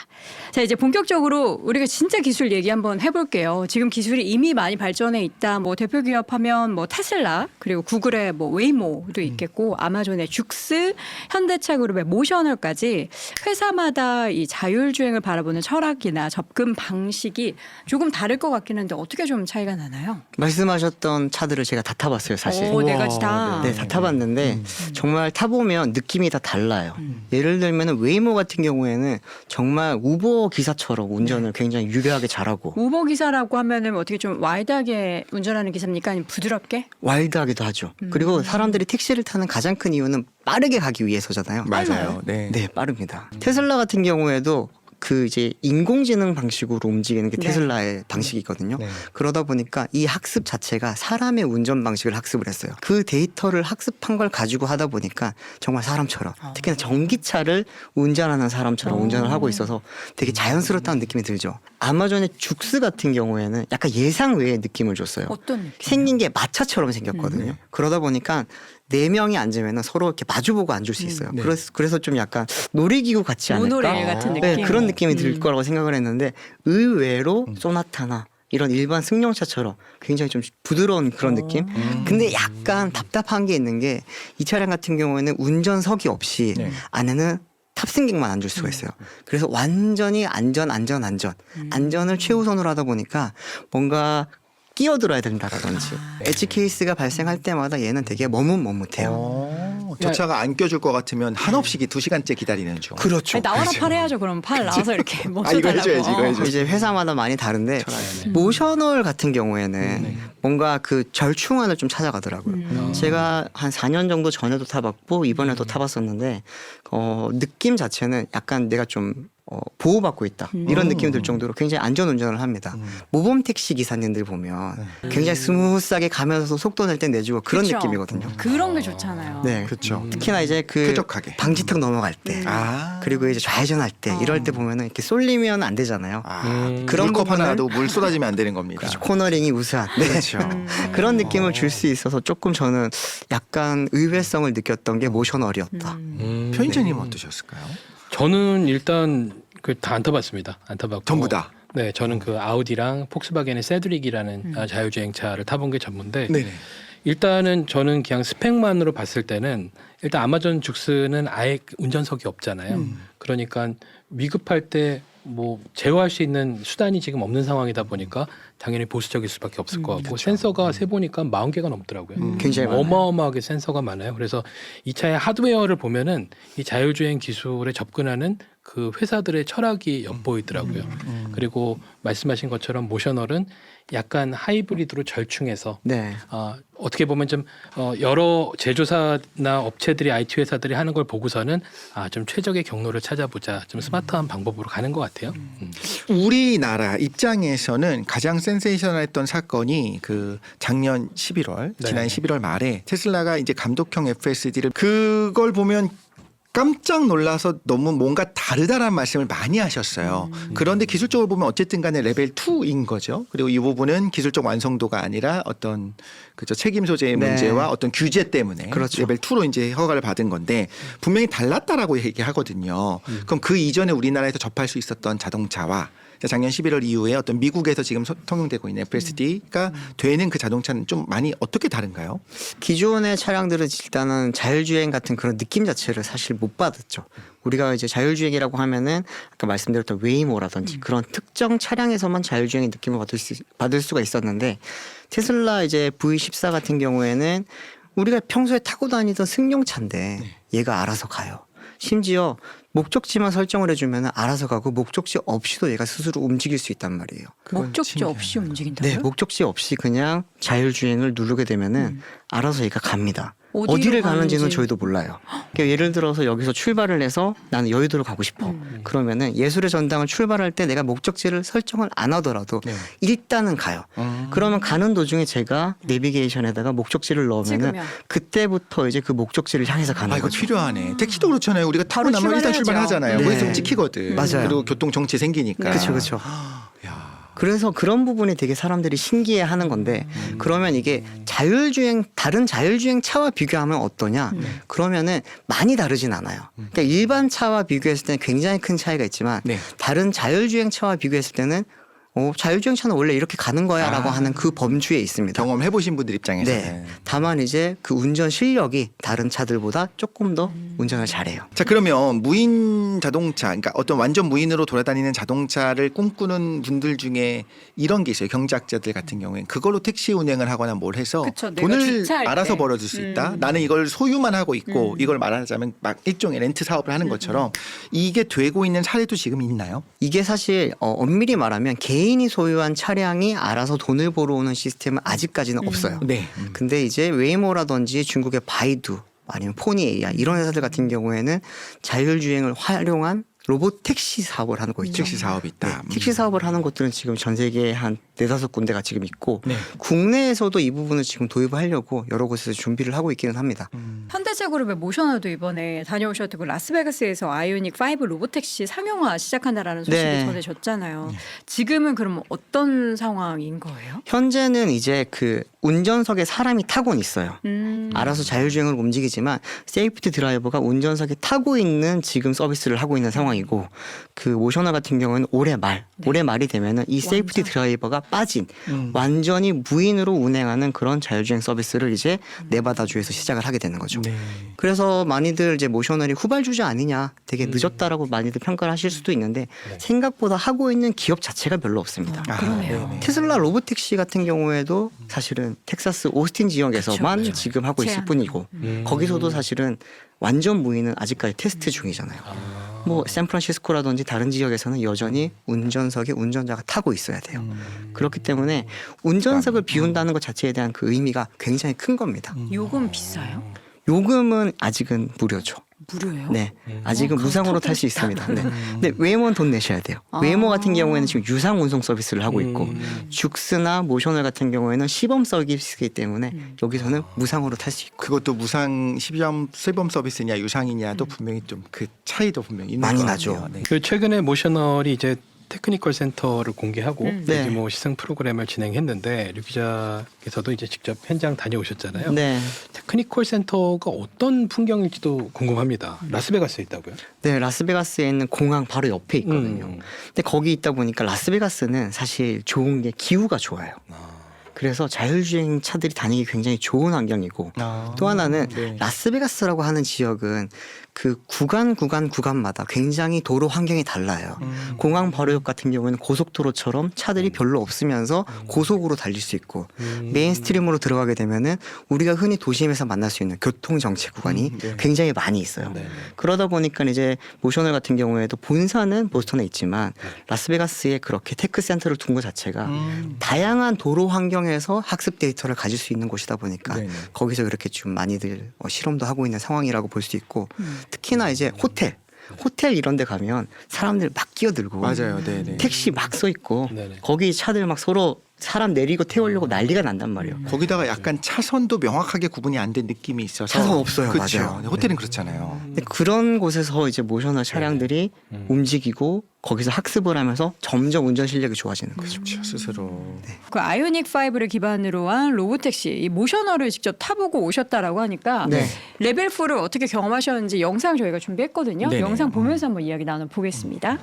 자, 이제 본격적으로 우리가 진짜 기술 얘기 한번 해볼게요. 지금 기술이 이미 많이 발전해 있다. 뭐 대표 기업하면 뭐 테슬라, 그리고 구글의 뭐 웨이모도 있겠고, 아마존의 죽스, 현대차 그룹의 모셔널까지 회사마다 이 자율주행을 바라보는 철학이나 접근 방식이 조금 다를 것 같긴 한데 어떻게 좀 차이가 나나요? 말씀하셨던 차들을 제가 다 타봤어요, 사실. 오, 네 가지 다. 네, 다 타봤는데 정말 타보면 느낌이 다 달라요. 예를 들면 웨이모 같은 경우에는 정말 우버 기사처럼 운전을 굉장히 유려하게 잘하고 우버 기사라고 하면은 어떻게 좀 와일드하게 운전하는 기사입니까? 아니면 부드럽게? 와일드하기도 하죠. 그리고 사람들이 택시를 타는 가장 큰 이유는 빠르게 가기 위해서잖아요. 맞아요. 네. 네, 빠릅니다. 테슬라 같은 경우에도 그 이제 인공지능 방식으로 움직이는 게 네. 테슬라의 방식이거든요. 네. 그러다 보니까 이 학습 자체가 사람의 운전 방식을 학습을 했어요. 그 데이터를 학습한 걸 가지고 하다 보니까 정말 사람처럼 특히나 전기차를 운전하는 사람처럼 운전을 하고 있어서 되게 자연스럽다는 느낌이 들죠. 아마존의 죽스 같은 경우에는 약간 예상 외의 느낌을 줬어요. 어떤 느낌? 생긴 게 마차처럼 생겼거든요. 그러다 보니까 4명이 앉으면 서로 이렇게 마주보고 앉을 수 있어요. 네. 그래서 좀 약간 놀이기구 같지 않을까? 모노레일 같은 네, 느낌. 그런 느낌이 들 거라고 생각을 했는데 의외로 소나타나 이런 일반 승용차처럼 굉장히 좀 부드러운 그런 느낌? 근데 약간 답답한 게 있는 게 이 차량 같은 경우에는 운전석이 없이 네. 안에는 탑승객만 앉을 수가 있어요. 그래서 완전히 안전을 최우선으로 하다 보니까 뭔가 끼어들어야 된다라든지 엣지 케이스가 발생할 때마다 얘는 되게 머뭇머뭇해요. 저 차가 안 껴줄 것 같으면 한없이 2시간째 기다리는 중. 그렇죠. 아니, 나와라 팔 해야죠. 그럼 팔 나와서 이렇게 이거 멈춰달라고. 해줘야지, 이거 해줘야지. 이제 회사마다 많이 다른데 철학이네. 모셔널 같은 경우에는 뭔가 그 절충안을 좀 찾아가더라고요. 제가 한 4년 정도 전에도 타봤고 이번에도 타봤었는데 느낌 자체는 약간 내가 좀 보호받고 있다 이런 느낌이 들 정도로 굉장히 안전 운전을 합니다. 모범 택시 기사님들 보면 굉장히 스무스하게 가면서 속도 낼 때 내주고 그런 그쵸? 느낌이거든요. 그런 게 좋잖아요. 네, 그렇죠. 특히나 이제 그 쾌적하게. 방지턱 넘어갈 때 아. 그리고 이제 좌회전할 때 이럴 때 보면은 이렇게 쏠리면 안 되잖아요. 그런 컵 부분을- 하나라도 물 쏟아지면 안 되는 겁니다. 그렇죠. 코너링이 우수한 네. 그렇죠. 그런 느낌을 줄 수 있어서 조금 저는 약간 의외성을 느꼈던 게 모셔널이었다. 편의자님 어떠셨을까요? 저는 일단 그 다 안 타봤습니다. 안 타봤고 전부 다. 네, 저는 그 아우디랑 폭스바겐의 세드릭이라는 자율주행차를 타본 게 전부인데 네네. 일단은 저는 그냥 스펙만으로 봤을 때는 일단 아마존 죽스는 아예 운전석이 없잖아요. 그러니까 위급할 때 뭐 제어할 수 있는 수단이 지금 없는 상황이다 보니까 당연히 보수적일 수밖에 없을 것 같고 센서가 세 보니까 40개가 넘더라고요. 굉장히 많아요. 어마어마하게 센서가 많아요. 그래서 이 차의 하드웨어를 보면은 이 자율주행 기술에 접근하는 그 회사들의 철학이 엿보이더라고요. 그리고 말씀하신 것처럼 모셔널은 약간 하이브리드로 절충해서 네. 어떻게 보면 좀 여러 제조사나 업체들이 IT 회사들이 하는 걸 보고서는 좀 최적의 경로를 찾아보자, 좀 스마트한 방법으로 가는 것 같아요. 우리나라 입장에서는 가장 센세이셔널했던 사건이 그 작년 11월, 네. 지난 11월 말에 테슬라가 이제 감독형 FSD를 그걸 보면 깜짝 놀라서 너무 뭔가 다르다라는 말씀을 많이 하셨어요. 그런데 기술적으로 보면 어쨌든 간에 레벨 2인 거죠. 그리고 이 부분은 기술적 완성도가 아니라 어떤 그죠 책임 소재의 네. 문제와 어떤 규제 때문에 그렇죠. 레벨 2로 이제 허가를 받은 건데 분명히 달랐다라고 얘기하거든요. 그럼 그 이전에 우리나라에서 접할 수 있었던 자동차와 작년 11월 이후에 어떤 미국에서 지금 통용되고 있는 FSD가 되는 그 자동차는 좀 많이 어떻게 다른가요? 기존의 차량들은 일단은 자율주행 같은 그런 느낌 자체를 사실 못 받았죠. 우리가 이제 자율주행이라고 하면은 아까 말씀드렸던 웨이모라든지 그런 특정 차량에서만 자율주행의 느낌을 받을 수가 있었는데 테슬라 이제 V14 같은 경우에는 우리가 평소에 타고 다니던 승용차인데 네. 얘가 알아서 가요. 심지어 목적지만 설정을 해주면 알아서 가고 목적지 없이도 얘가 스스로 움직일 수 있단 말이에요. 그건 목적지 신기하네. 없이 움직인다고요? 네, 목적지 없이 그냥 자율주행을 누르게 되면은 알아서 얘가 갑니다. 어디를 가는지는 가는지. 저희도 몰라요. 그러니까 예를 들어서 여기서 출발을 해서 나는 여의도를 가고 싶어. 그러면은 예술의 전당을 출발할 때 내가 목적지를 설정을 안 하더라도 네. 일단은 가요. 그러면 가는 도중에 제가 내비게이션에다가 목적지를 넣으면은 찍으면. 그때부터 이제 그 목적지를 향해서 가는 아 이거 거죠. 필요하네. 택시도 그렇잖아요. 우리가 타고 바로 나면 일단 출발해야죠. 출발하잖아요. 네. 거기서 찍히거든. 맞아요. 그리고 교통 정체 생기니까. 그렇죠, 그렇죠. 야. 그래서 그런 부분이 되게 사람들이 신기해하는 건데 그러면 이게 자율주행 다른 자율주행 차와 비교하면 어떠냐? 그러면은 많이 다르진 않아요. 그러니까 일반 차와 비교했을 때는 굉장히 큰 차이가 있지만 네. 다른 자율주행 차와 비교했을 때는 자율주행 차는 원래 이렇게 가는 거야라고 하는 그 범주에 있습니다. 경험해 보신 분들 입장에서는. 네. 다만 이제 그 운전 실력이 다른 차들보다 조금 더 운전을 잘해요. 자 그러면 무인 자동차, 그러니까 어떤 완전 무인으로 돌아다니는 자동차를 꿈꾸는 분들 중에 이런 게 있어요. 경제학자들 같은 경우에는 그걸로 택시 운행을 하거나 뭘 해서 그쵸, 내가 돈을 주차할 알아서 때. 벌어줄 수 있다. 나는 이걸 소유만 하고 있고 이걸 말하자면 막 일종의 렌트 사업을 하는 것처럼 이게 되고 있는 사례도 지금 있나요? 이게 사실 엄밀히 말하면 개인이 소유한 차량이 알아서 돈을 벌어오는 시스템은 아직까지는 없어요. 네. 근데 이제 웨이모라든지 중국의 바이두 아니면 포니 AI 이런 회사들 같은 경우에는 자율주행을 활용한 로봇 택시 사업을 하는 거 있죠. 택시 사업이 있다. 네, 택시 사업을 하는 것들은 지금 전 세계에 한 4-5군데가 지금 있고 네. 국내에서도 이 부분을 지금 도입을 하려고 여러 곳에서 준비를 하고 있기는 합니다. 현대제그룹의 모셔너도 이번에 다녀오셨고 라스베가스에서 아이오닉 5 로보택시 상용화 시작한다라는 소식이 네. 전해졌잖아요. 지금은 그럼 어떤 상황인 거예요? 현재는 이제 그 운전석에 사람이 타고는 있어요. 음. 알아서 자율주행으로 움직이지만 세이프티 드라이버가 운전석에 타고 있는 지금 서비스를 하고 있는 상황이고 그 모셔너 같은 경우는 올해 말이 되면은 이 세이프티 완전? 드라이버가 빠진 완전히 무인으로 운행하는 그런 자율주행 서비스를 이제 네바다주에서 시작을 하게 되는 거죠. 네. 그래서 많이들 이제 모셔널이 후발주자 아니냐 되게 늦었다라고 많이들 평가를 하실 수도 있는데 생각보다 하고 있는 기업 자체가 별로 없습니다. 그러네요. 네네. 테슬라 로보택시 같은 경우에도 사실은 텍사스 오스틴 지역에서만 그쵸. 지금 하고 있을 제한. 뿐이고 거기서도 사실은 완전 무인은 아직까지 테스트 중이잖아요. 뭐 샌프란시스코라든지 다른 지역에서는 여전히 운전석에 운전자가 타고 있어야 돼요. 그렇기 때문에 운전석을 비운다는 것 자체에 대한 그 의미가 굉장히 큰 겁니다. 요금 비싸요? 요금은 아직은 무료죠. 무료예요? 네, 아직은 그럼 무상으로 타고 탈 수 있습니다. 네. 근데 웨이모는 돈 내셔야 돼요. 웨이모 같은 경우에는 지금 유상 운송 서비스를 하고 있고 죽스나 모셔널 같은 경우에는 시범 서비스이기 때문에 여기서는 무상으로 탈 수 있고 그것도 무상 시범 서비스냐 유상이냐도 분명히 좀 그 차이도 분명히 있는 많이 것 나죠. 같네요. 네. 그 최근에 모셔널이 이제 테크니컬 센터를 공개하고 네. 대규모 시승 프로그램을 진행했는데 류 기자께서도 이제 직접 현장 다녀오셨잖아요. 네. 테크니컬 센터가 어떤 풍경일지도 궁금합니다. 라스베가스에 있다고요? 네, 라스베가스에 있는 공항 바로 옆에 있거든요. 근데 거기 있다 보니까 라스베가스는 사실 좋은 게 기후가 좋아요. 그래서 자율주행 차들이 다니기 굉장히 좋은 환경이고 또 하나는 네. 라스베가스라고 하는 지역은 그 구간마다 굉장히 도로 환경이 달라요. 공항 바로 옆 같은 경우는 고속도로처럼 차들이 별로 없으면서 고속으로 달릴 수 있고 메인스트림으로 들어가게 되면은 우리가 흔히 도심에서 만날 수 있는 교통 정체 구간이 네. 굉장히 많이 있어요. 네. 그러다 보니까 이제 모셔널 같은 경우에도 본사는 보스턴에 있지만 라스베가스에 그렇게 테크 센터를 둔 것 자체가 다양한 도로 환경에서 학습 데이터를 가질 수 있는 곳이다 보니까 네네. 거기서 이렇게 좀 많이들 실험도 하고 있는 상황이라고 볼 수 있고 특히나 이제 호텔 이런 데 가면 사람들 막 끼어들고 맞아요. 네네. 택시 막 서 있고 네네. 거기 차들 막 서로 사람 내리고 태우려고 난리가 난단 말이에요. 거기다가 약간 차선도 명확하게 구분이 안 된 느낌이 있어서 차선 없어요. 그렇죠. 맞아요. 호텔은 그렇잖아요. 근데 그런 곳에서 이제 모셔널 차량들이 움직이고 거기서 학습을 하면서 점점 운전 실력이 좋아지는 거죠. 그렇죠. 스스로. 그 아이오닉 5를 기반으로 한 로보택시 이 모셔너를 직접 타보고 오셨다라고 하니까 네. 레벨 4를 어떻게 경험하셨는지 영상 저희가 준비했거든요. 네네. 영상 보면서 한번 이야기 나눠보겠습니다.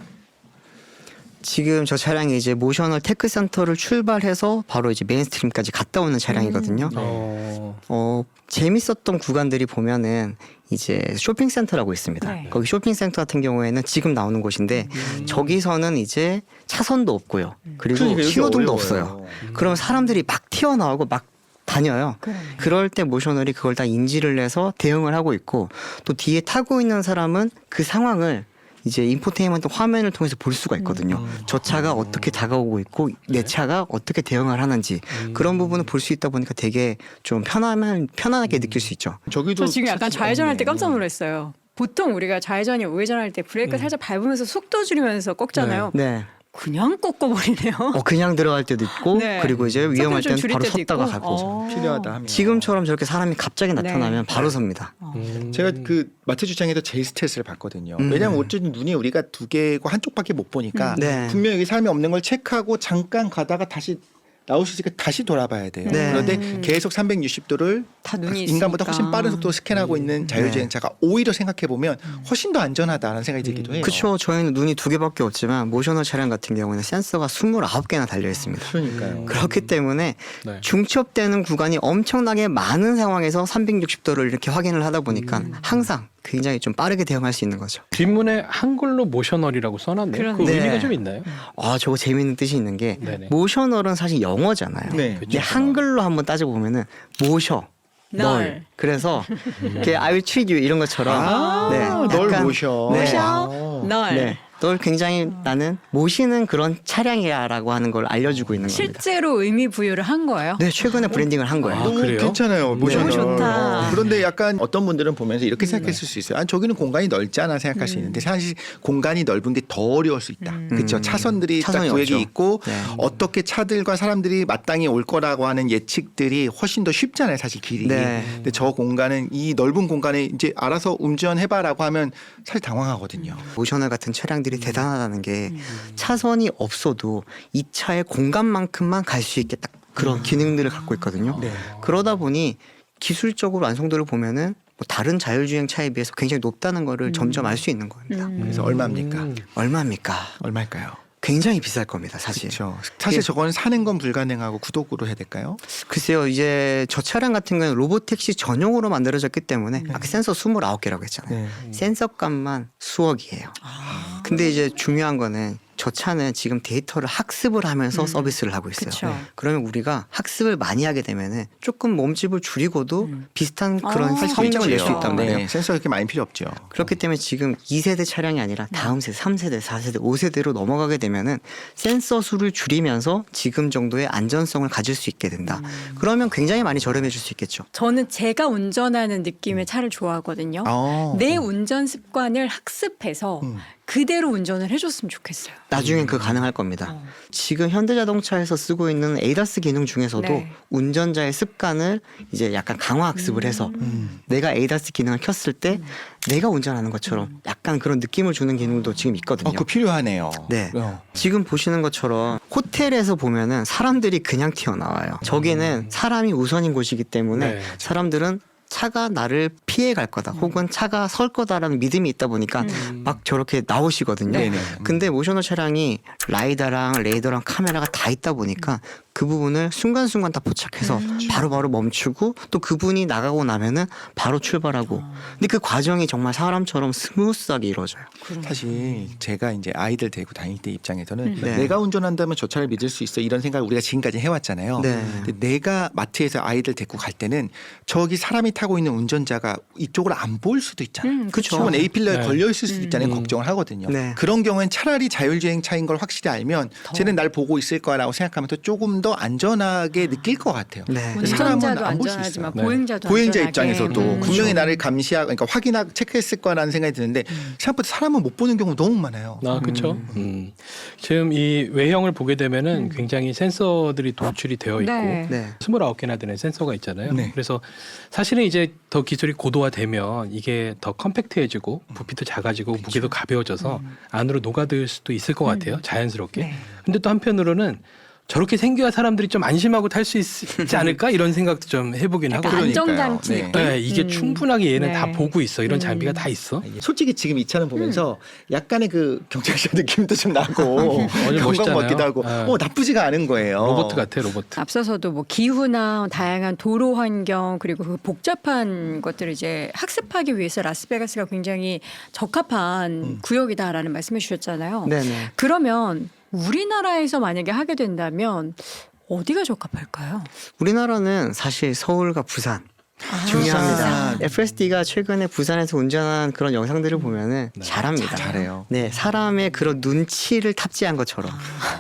지금 저 차량이 이제 모셔널 테크 센터를 출발해서 바로 이제 메인스트림까지 갔다 오는 차량이거든요. 재밌었던 구간들이 보면은 이제 쇼핑센터라고 있습니다. 네. 거기 쇼핑센터 같은 경우에는 지금 나오는 곳인데 저기서는 이제 차선도 없고요. 그리고 그러니까 여기 신호등도 어려워요. 없어요. 그러면 사람들이 막 튀어나오고 막 다녀요. 그러네. 그럴 때 모셔널이 그걸 다 인지를 해서 대응을 하고 있고 또 뒤에 타고 있는 사람은 그 상황을 이제 인포테인먼트 화면을 통해서 볼 수가 있거든요. 저 차가 어떻게 다가오고 있고 내 차가 어떻게 대응을 하는지 그런 부분을 볼 수 있다 보니까 되게 좀 편안하게 느낄 수 있죠. 저기도 저 지금 약간 좌회전할 때 깜짝 놀랐어요. 보통 우리가 좌회전이 우회전할 때 브레이크 살짝 밟으면서 속도 줄이면서 꺾잖아요. 네. 그냥 꺾어버리네요. 그냥 들어갈 때도 있고 네. 그리고 이제 위험할 속도를 좀 때는 줄일 바로 때도 섰다가 있고. 가고 필요하다 하면 지금처럼 저렇게 사람이 갑자기 나타나면 바로 섭니다. 제가 그 마트 주차장에서 제일 스트레스를 받거든요. 왜냐하면 어쨌든 눈이 우리가 두 개고 한쪽밖에 못 보니까 네. 분명히 여기 사람이 없는 걸 체크하고 잠깐 가다가 다시 나올 수 있으니까 다시 돌아봐야 돼요. 네. 그런데 계속 360도를 다 눈이 인간보다 있으니까. 훨씬 빠른 속도로 스캔하고 있는 자율주행차가 오히려 생각해 보면 훨씬 더 안전하다는 생각이 들기도 해요. 그렇죠. 저희는 눈이 2개밖에 없지만 모셔널 차량 같은 경우는 센서가 29개나 달려 있습니다. 그러니까요. 그렇기 때문에 네. 중첩되는 구간이 엄청나게 많은 상황에서 360도를 이렇게 확인을 하다 보니까 항상 굉장히 좀 빠르게 대응할 수 있는 거죠. 뒷문에 한글로 모셔널이라고 써놨네요. 그 그러네. 의미가 네. 좀 있나요? 저거 재미있는 뜻이 있는 게 네네. 모셔널은 사실 영어잖아요. 네. 근데 그쵸. 한글로 한번 따져보면은 모셔 널. 그래서 이렇게 I will treat you 이런 것처럼 널 약간 모셔. 네. 모셔 널. 네. 널 굉장히 나는 모시는 그런 차량이야라고 하는 걸 알려주고 있는 겁니다. 실제로 의미 부여를 한 거예요. 네, 최근에 브랜딩을 한 거예요. 너무 그래요? 괜찮아요. 모셔널. 너무 좋다. 그런데 약간 어떤 분들은 보면서 이렇게 생각했을 수 있어요. 저기는 공간이 넓잖아 생각할 수 있는데 사실 공간이 넓은 게 더 어려울 수 있다. 그렇죠. 차선들이 딱 차선이 구획이 없죠. 있고 네. 어떻게 차들과 사람들이 마땅히 올 거라고 하는 예측들이 훨씬 더 쉽잖아요. 사실 길이. 네. 근데 저 공간은 이 넓은 공간에 이제 알아서 운전해봐라고 하면 사실 당황하거든요. 모셔널 같은 차량들이 대단하다는 게 차선이 없어도 이 차의 공간만큼만 갈 수 있게 딱 그런 기능들을 갖고 있거든요. 네. 그러다 보니 기술적으로 완성도를 보면은 뭐 다른 자율주행 차에 비해서 굉장히 높다는 거를 점점 알 수 있는 겁니다. 그래서 얼마입니까? 얼마입니까? 얼마일까요? 굉장히 비쌀 겁니다, 사실. 그렇죠. 사실 예. 저거는 사는 건 불가능하고 구독으로 해야 될까요? 글쎄요, 이제 저 차량 같은 경우는 로보택시 전용으로 만들어졌기 때문에 아까 센서 29개라고 했잖아요. 네. 센서 값만 수억이에요. 근데 이제 중요한 거는 저 차는 지금 데이터를 학습을 하면서 서비스를 하고 있어요. 그쵸. 그러면 우리가 학습을 많이 하게 되면은 조금 몸집을 줄이고도 비슷한 그런 아, 성적을 낼 수 그렇죠. 있단 말이에요. 네, 센서 그렇게 많이 필요 없죠. 그렇기 때문에 지금 2세대 차량이 아니라 다음 세대, 3세대, 4세대, 5세대로 넘어가게 되면은 센서 수를 줄이면서 지금 정도의 안전성을 가질 수 있게 된다. 그러면 굉장히 많이 저렴해질 수 있겠죠. 저는 제가 운전하는 느낌의 차를 좋아하거든요. 내 운전 습관을 학습해서 그대로 운전을 해줬으면 좋겠어요. 나중엔 그거 가능할 겁니다. 지금 현대자동차에서 쓰고 있는 에이다스 기능 중에서도 네. 운전자의 습관을 이제 약간 강화 학습을 해서 내가 에이다스 기능을 켰을 때 내가 운전하는 것처럼 약간 그런 느낌을 주는 기능도 지금 있거든요. 그거 필요하네요. 네. 지금 보시는 것처럼 호텔에서 보면은 사람들이 그냥 튀어나와요. 저기는 사람이 우선인 곳이기 때문에 네. 사람들은 차가 나를 피해 갈 거다 혹은 차가 설 거다라는 믿음이 있다 보니까 막 저렇게 나오시거든요. 네네. 근데 모셔널 차량이 라이다랑 레이더랑 카메라가 다 있다 보니까 그 부분을 순간순간 다 포착해서 바로바로 멈추고 또 그분이 나가고 나면은 바로 출발하고 근데 그 과정이 정말 사람처럼 스무스하게 이루어져요. 사실 제가 이제 아이들 데리고 다닐 때 입장에서는 네. 내가 운전한다면 저 차를 믿을 수 있어 이런 생각을 우리가 지금까지 해왔잖아요. 네. 근데 내가 마트에서 아이들 데리고 갈 때는 저기 사람이 타고 있는 운전자가 이쪽을 안 볼 수도 있잖아요. 그쵸. 혹은 A필러에 네. 걸려 있을 수도 있잖아요. 걱정을 하거든요. 네. 그런 경우엔 차라리 자율주행 차인 걸 확실히 알면 쟤는 날 보고 있을 거라고 생각하면서 조금 더 안전하게 느낄 것 같아요. 네. 운전자도 안볼수 안전하지만 있어요. 보행자도 보행자 안전하게. 입장에서도 분명히 나를 감시하고 그러니까 확인하고 체크했을 거라는 생각이 드는데 생각보다 사람은 못 보는 경우 너무 많아요. 그렇죠. 지금 이 외형을 보게 되면은 굉장히 센서들이 도출이 되어 있고 네. 네. 29개나 되는 센서가 있잖아요. 네. 그래서 사실은 이제 더 기술이 고도화되면 이게 더 컴팩트해지고 부피도 작아지고 무게도 가벼워져서 안으로 녹아들 수도 있을 것 같아요. 자연스럽게. 네. 근데 또 한편으로는 저렇게 생겨야 사람들이 좀 안심하고 탈 수 있지 않을까 이런 생각도 좀 해보긴 약간 하거든요. 안정장치 네. 느낌. 네, 이게 충분하게 얘는 네. 다 보고 있어. 이런 장비가 다 있어. 솔직히 지금 이 차는 보면서 약간의 그 경찰차 느낌도 좀 나고 완전 건강 멋있잖아요. 같기도 하고 네. 나쁘지가 않은 거예요. 로봇 같아, 로봇. 앞서서도 뭐 기후나 다양한 도로 환경 그리고 그 복잡한 것들을 이제 학습하기 위해서 라스베가스가 굉장히 적합한 구역이다라는 말씀해 주셨잖아요. 네네. 그러면 우리나라에서 만약에 하게 된다면 어디가 적합할까요? 우리나라는 사실 서울과 부산 중요합니다. FSD가 최근에 부산에서 운전한 그런 영상들을 보면은 잘합니다. 잘해요. 네, 사람의 그런 눈치를 탑재한 것처럼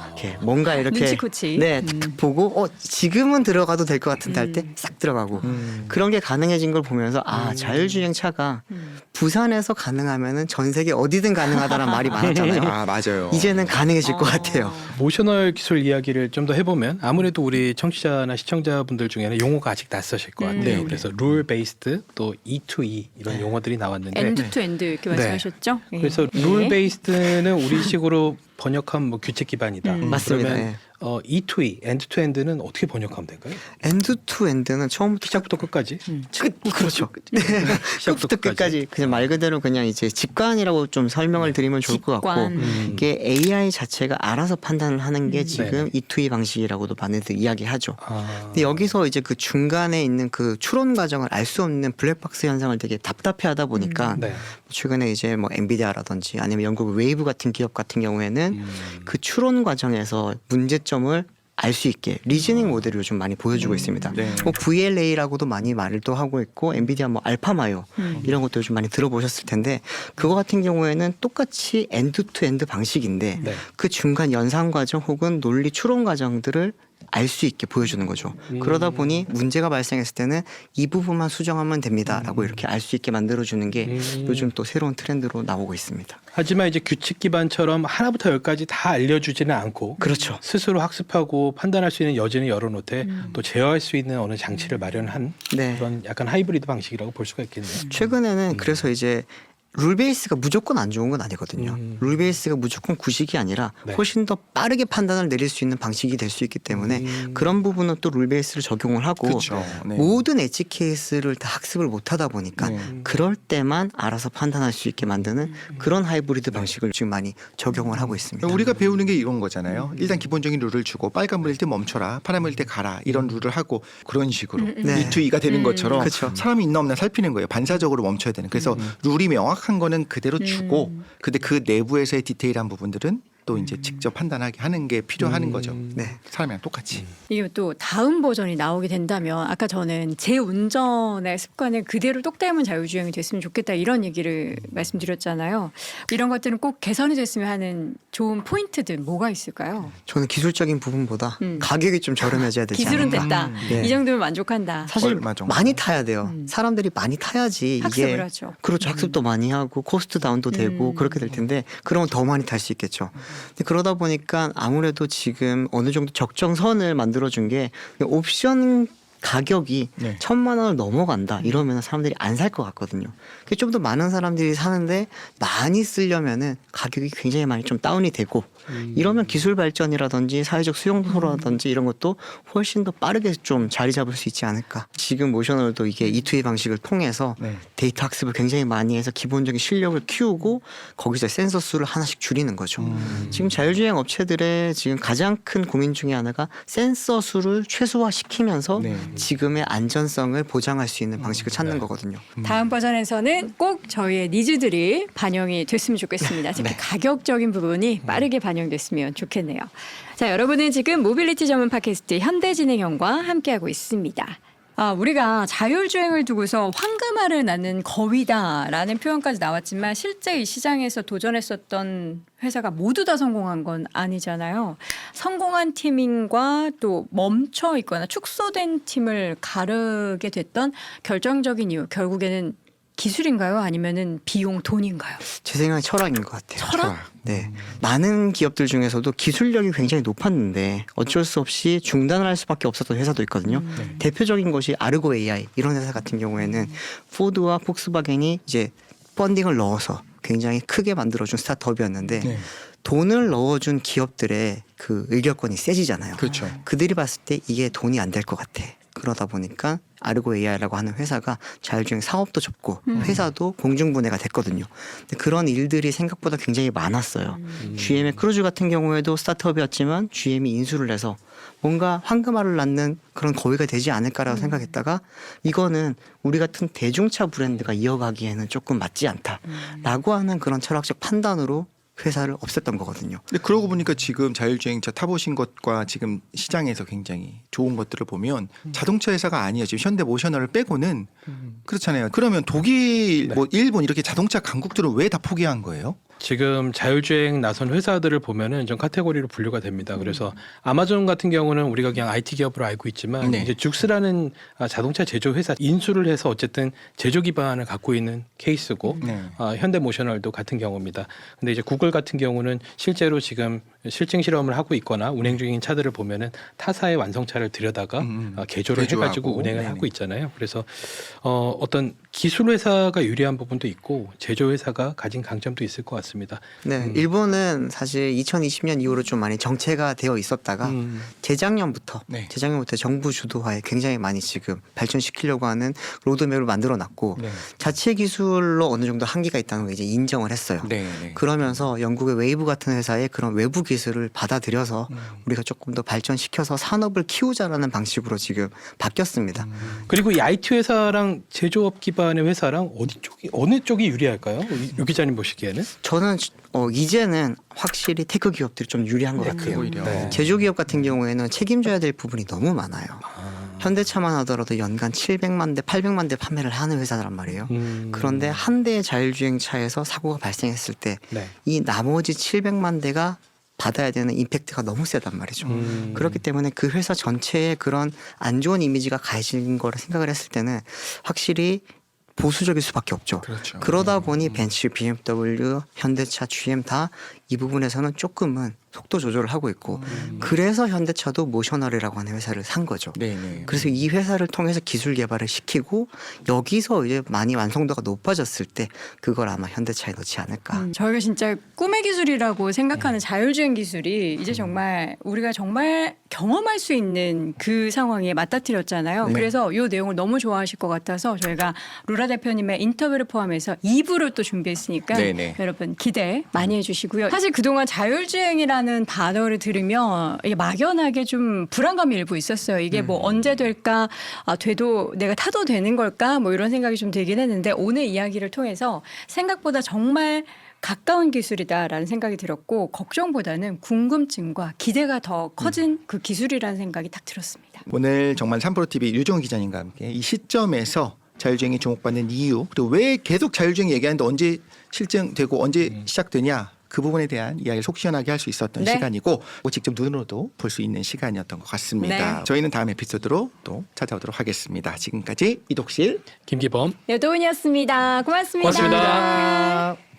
이렇게 뭔가 이렇게 눈치코치. 네, 탁탁 보고 지금은 들어가도 될 것 같은데 할 때 싹 들어가고 그런 게 가능해진 걸 보면서 자율주행차가 부산에서 가능하면은 전 세계 어디든 가능하다는 말이 많았잖아요. 아 맞아요. 이제는 가능해질 것 같아요. 모셔널 기술 이야기를 좀 더 해보면 아무래도 우리 청취자나 시청자분들 중에는 용어가 아직 낯서실 것 같아요. 그래서 룰 베이스드 또 E2E 이런 용어들이 나왔는데 엔드 투 엔드 이렇게 말씀하셨죠? 예. 그래서 룰 베이스드는 우리식으로 번역하면 뭐 규칙 기반이다. 맞습니다. 그러면 예. E2E, 엔드 투 엔드는 어떻게 번역하면 될까요? 엔드 투 엔드는 처음부터 시작부터 끝까지. 그렇죠. 끝부터 끝까지 그냥 말 그대로 그냥 이제 직관이라고 좀 설명을 드리면 좋을 것 같고 이게 AI 자체가 알아서 판단을 하는 게 지금 E2E 방식이라고도 많이들 이야기하죠. 근데 여기서 이제 그 중간에 있는 그 추론 과정을 알 수 없는 블랙박스 현상을 되게 답답해하다 보니까 네. 최근에 이제 뭐 엔비디아라든지 아니면 영국 웨이브 같은 기업 같은 경우에는 그 추론 과정에서 문제점을 알 수 있게 리즈닝 모델을 요즘 많이 보여주고 있습니다. 네. 뭐 VLA라고도 많이 말을 또 하고 있고 엔비디아 뭐 알파마요 이런 것도 요즘 많이 들어보셨을 텐데 그거 같은 경우에는 똑같이 엔드 투 엔드 방식인데 네. 그 중간 연산 과정 혹은 논리 추론 과정들을 알 수 있게 보여주는 거죠. 그러다 보니 문제가 발생했을 때는 이 부분만 수정하면 됩니다라고 이렇게 알 수 있게 만들어주는 게 요즘 또 새로운 트렌드로 나오고 있습니다. 하지만 이제 규칙 기반처럼 하나부터 열까지 다 알려주지는 않고 그렇죠. 스스로 학습하고 판단할 수 있는 여지는 열어놓되 또 제어할 수 있는 어느 장치를 마련한 네. 그런 약간 하이브리드 방식이라고 볼 수가 있겠네요. 최근에는 그래서 이제 룰 베이스가 무조건 안 좋은 건 아니거든요. 룰 베이스가 무조건 구식이 아니라 네. 훨씬 더 빠르게 판단을 내릴 수 있는 방식이 될 수 있기 때문에 그런 부분은 또 룰 베이스를 적용을 하고 그렇죠. 네. 모든 엣지 케이스를 다 학습을 못 하다 보니까 그럴 때만 알아서 판단할 수 있게 만드는 그런 하이브리드 방식을 지금 많이 적용을 하고 있습니다. 우리가 배우는 게 이런 거잖아요. 일단 기본적인 룰을 주고 빨간불일 때 멈춰라, 파란불일 때 가라 이런 룰을 하고 그런 식으로 네. E2E가 되는 것처럼 그쵸. 사람이 있나 없나 살피는 거예요. 반사적으로 멈춰야 되는. 그래서 룰이 명확한 거는 그대로 주고 근데 그 내부에서의 디테일한 부분들은 또 이제 직접 판단하게 하는 게 필요한 거죠. 네. 사람이랑 똑같이. 이게 또 다음 버전이 나오게 된다면 아까 저는 제 운전의 습관을 그대로 똑 닮은 자율주행이 됐으면 좋겠다 이런 얘기를 말씀드렸잖아요. 이런 것들은 꼭 개선이 됐으면 하는 좋은 포인트들 뭐가 있을까요? 저는 기술적인 부분보다 가격이 좀 저렴해져야 되지 기술은 않을까. 됐다. 네. 이 정도면 만족한다. 사실 얼마 정도? 많이 타야 돼요. 사람들이 많이 타야지 학습을 이게 하죠. 그렇죠. 학습도 많이 하고 코스트 다운도 되고 그렇게 될 텐데 그러면 더 많이 탈 수 있겠죠. 근데 그러다 보니까 아무래도 지금 어느 정도 적정선을 만들어준 게 옵션 가격이 네. 1,000만 원을 넘어간다 이러면 사람들이 안 살 것 같거든요. 좀 더 많은 사람들이 사는데 많이 쓰려면은 가격이 굉장히 많이 좀 다운이 되고 이러면 기술 발전이라든지 사회적 수용도라든지 이런 것도 훨씬 더 빠르게 좀 자리 잡을 수 있지 않을까. 지금 모셔널도 이게 E2E 방식을 통해서 네. 데이터 학습을 굉장히 많이 해서 기본적인 실력을 키우고 거기서 센서 수를 하나씩 줄이는 거죠. 지금 자율주행 업체들의 지금 가장 큰 고민 중에 하나가 센서 수를 최소화시키면서 네. 지금의 안전성을 보장할 수 있는 방식을 찾는 거거든요. 다음 버전에서는 꼭 저희의 니즈들이 반영이 됐으면 좋겠습니다. 특히 가격적인 부분이 빠르게 반영됐으면 좋겠네요. 자, 여러분은 지금 모빌리티 전문 팟캐스트 현대진행형과 함께하고 있습니다. 우리가 자율주행을 두고서 황금알을 낳는 거위다라는 표현까지 나왔지만 실제 이 시장에서 도전했었던 회사가 모두 다 성공한 건 아니잖아요. 성공한 팀과 또 멈춰 있거나 축소된 팀을 가르게 됐던 결정적인 이유 결국에는 기술인가요? 아니면은 비용, 돈인가요? 제 생각엔 철학인 것 같아요. 철학? 네. 많은 기업들 중에서도 기술력이 굉장히 높았는데 어쩔 수 없이 중단을 할 수밖에 없었던 회사도 있거든요. 대표적인 것이 아르고 AI 이런 회사 같은 경우에는 포드와 폭스바겐이 이제 펀딩을 넣어서 굉장히 크게 만들어준 스타트업이었는데 네. 돈을 넣어준 기업들의 그 의결권이 세지잖아요. 그렇죠. 그들이 봤을 때 이게 돈이 안 될 것 같아. 그러다 보니까 아르고 AI라고 하는 회사가 자율주행 사업도 접고 회사도 공중분해가 됐거든요. 근데 그런 일들이 생각보다 굉장히 많았어요. GM의 크루즈 같은 경우에도 스타트업이었지만 GM이 인수를 해서 뭔가 황금알을 낳는 그런 거위가 되지 않을까라고 생각했다가 이거는 우리 같은 대중차 브랜드가 이어가기에는 조금 맞지 않다라고 하는 그런 철학적 판단으로 회사를 없앴던 거거든요. 근데 그러고 보니까 지금 자율주행차 타보신 것과 지금 시장에서 굉장히 좋은 것들을 보면 자동차 회사가 아니에요. 지금 현대모셔널을 빼고는 그렇잖아요. 그러면 독일, 네. 뭐 일본 이렇게 자동차 강국들은 왜 다 포기한 거예요? 지금 자율주행 나선 회사들을 보면은 좀 카테고리로 분류가 됩니다. 그래서 아마존 같은 경우는 우리가 그냥 IT 기업으로 알고 있지만 네. 이제 죽스라는 자동차 제조 회사 인수를 해서 어쨌든 제조 기반을 갖고 있는 케이스고 네. 현대모셔널도 같은 경우입니다. 근데 이제 구글 같은 경우는 실제로 지금 실증 실험을 하고 있거나 운행 중인 차들을 보면은 타사의 완성차를 들여다가 개조를 개조하고. 해가지고 운행을 네네. 하고 있잖아요. 그래서 어떤 기술 회사가 유리한 부분도 있고 제조 회사가 가진 강점도 있을 것 같습니다. 네, 일본은 사실 2020년 이후로 좀 많이 정체가 되어 있었다가 재작년부터 네. 정부 주도하에 굉장히 많이 지금 발전시키려고 하는 로드맵을 만들어 놨고 네. 자체 기술로 어느 정도 한계가 있다는 걸 이제 인정을 했어요. 네. 네. 그러면서 영국의 웨이브 같은 회사의 그런 외부 기술을 받아들여서 우리가 조금 더 발전시켜서 산업을 키우자라는 방식으로 지금 바뀌었습니다. 그리고 이 IT 회사랑 제조업 기반의 회사랑 어느 쪽이 유리할까요? 유 기자님 보시기에는? 저는 이제는 확실히 테크 기업들이 좀 유리한 것 같아요. 오히려. 네. 제조기업 같은 경우에는 책임져야 될 부분이 너무 많아요. 현대차만 하더라도 연간 700만 대, 800만 대 판매를 하는 회사란 말이에요. 그런데 한 대의 자율주행차에서 사고가 발생했을 때 이 네. 나머지 700만 대가 받아야 되는 임팩트가 너무 세단 말이죠. 그렇기 때문에 그 회사 전체에 그런 안 좋은 이미지가 가해진 거를 생각을 했을 때는 확실히 보수적일 수밖에 없죠. 그렇죠. 그러다 보니 벤츠, BMW, 현대차, GM 다 이 부분에서는 조금은 속도 조절을 하고 있고 그래서 현대차도 모셔널이라고 하는 회사를 산 거죠. 네네. 그래서 이 회사를 통해서 기술 개발을 시키고 여기서 이제 많이 완성도가 높아졌을 때 그걸 아마 현대차에 넣지 않을까. 저희가 진짜 꿈의 기술이라고 생각하는 자율주행 기술이 이제 정말 우리가 정말 경험할 수 있는 그 상황에 맞닥뜨렸잖아요. 네. 그래서 이 내용을 너무 좋아하실 것 같아서 저희가 로라 대표님의 인터뷰를 포함해서 2부를 또 준비했으니까 네네. 여러분 기대 많이 해주시고요. 사실 그동안 자율주행이라는 단어를 들으면 이게 막연하게 좀 불안감이 일부 있었어요. 이게 뭐 언제 될까? 돼도 내가 타도 되는 걸까? 뭐 이런 생각이 좀 들긴 했는데 오늘 이야기를 통해서 생각보다 정말 가까운 기술이다라는 생각이 들었고 걱정보다는 궁금증과 기대가 더 커진 그 기술이라는 생각이 딱 들었습니다. 오늘 정말 3프로TV 유정훈 기자님과 함께 이 시점에서 자율주행이 주목받는 이유 그리고 왜 계속 자율주행 얘기하는데 언제 실증되고 언제 시작되냐 그 부분에 대한 이야기를 속 시원하게 할 수 있었던 네. 시간이고 직접 눈으로도 볼 수 있는 시간이었던 것 같습니다. 네. 저희는 다음 에피소드로 또 찾아오도록 하겠습니다. 지금까지 이독실 김기범 여도은이었습니다. 고맙습니다. 고맙습니다.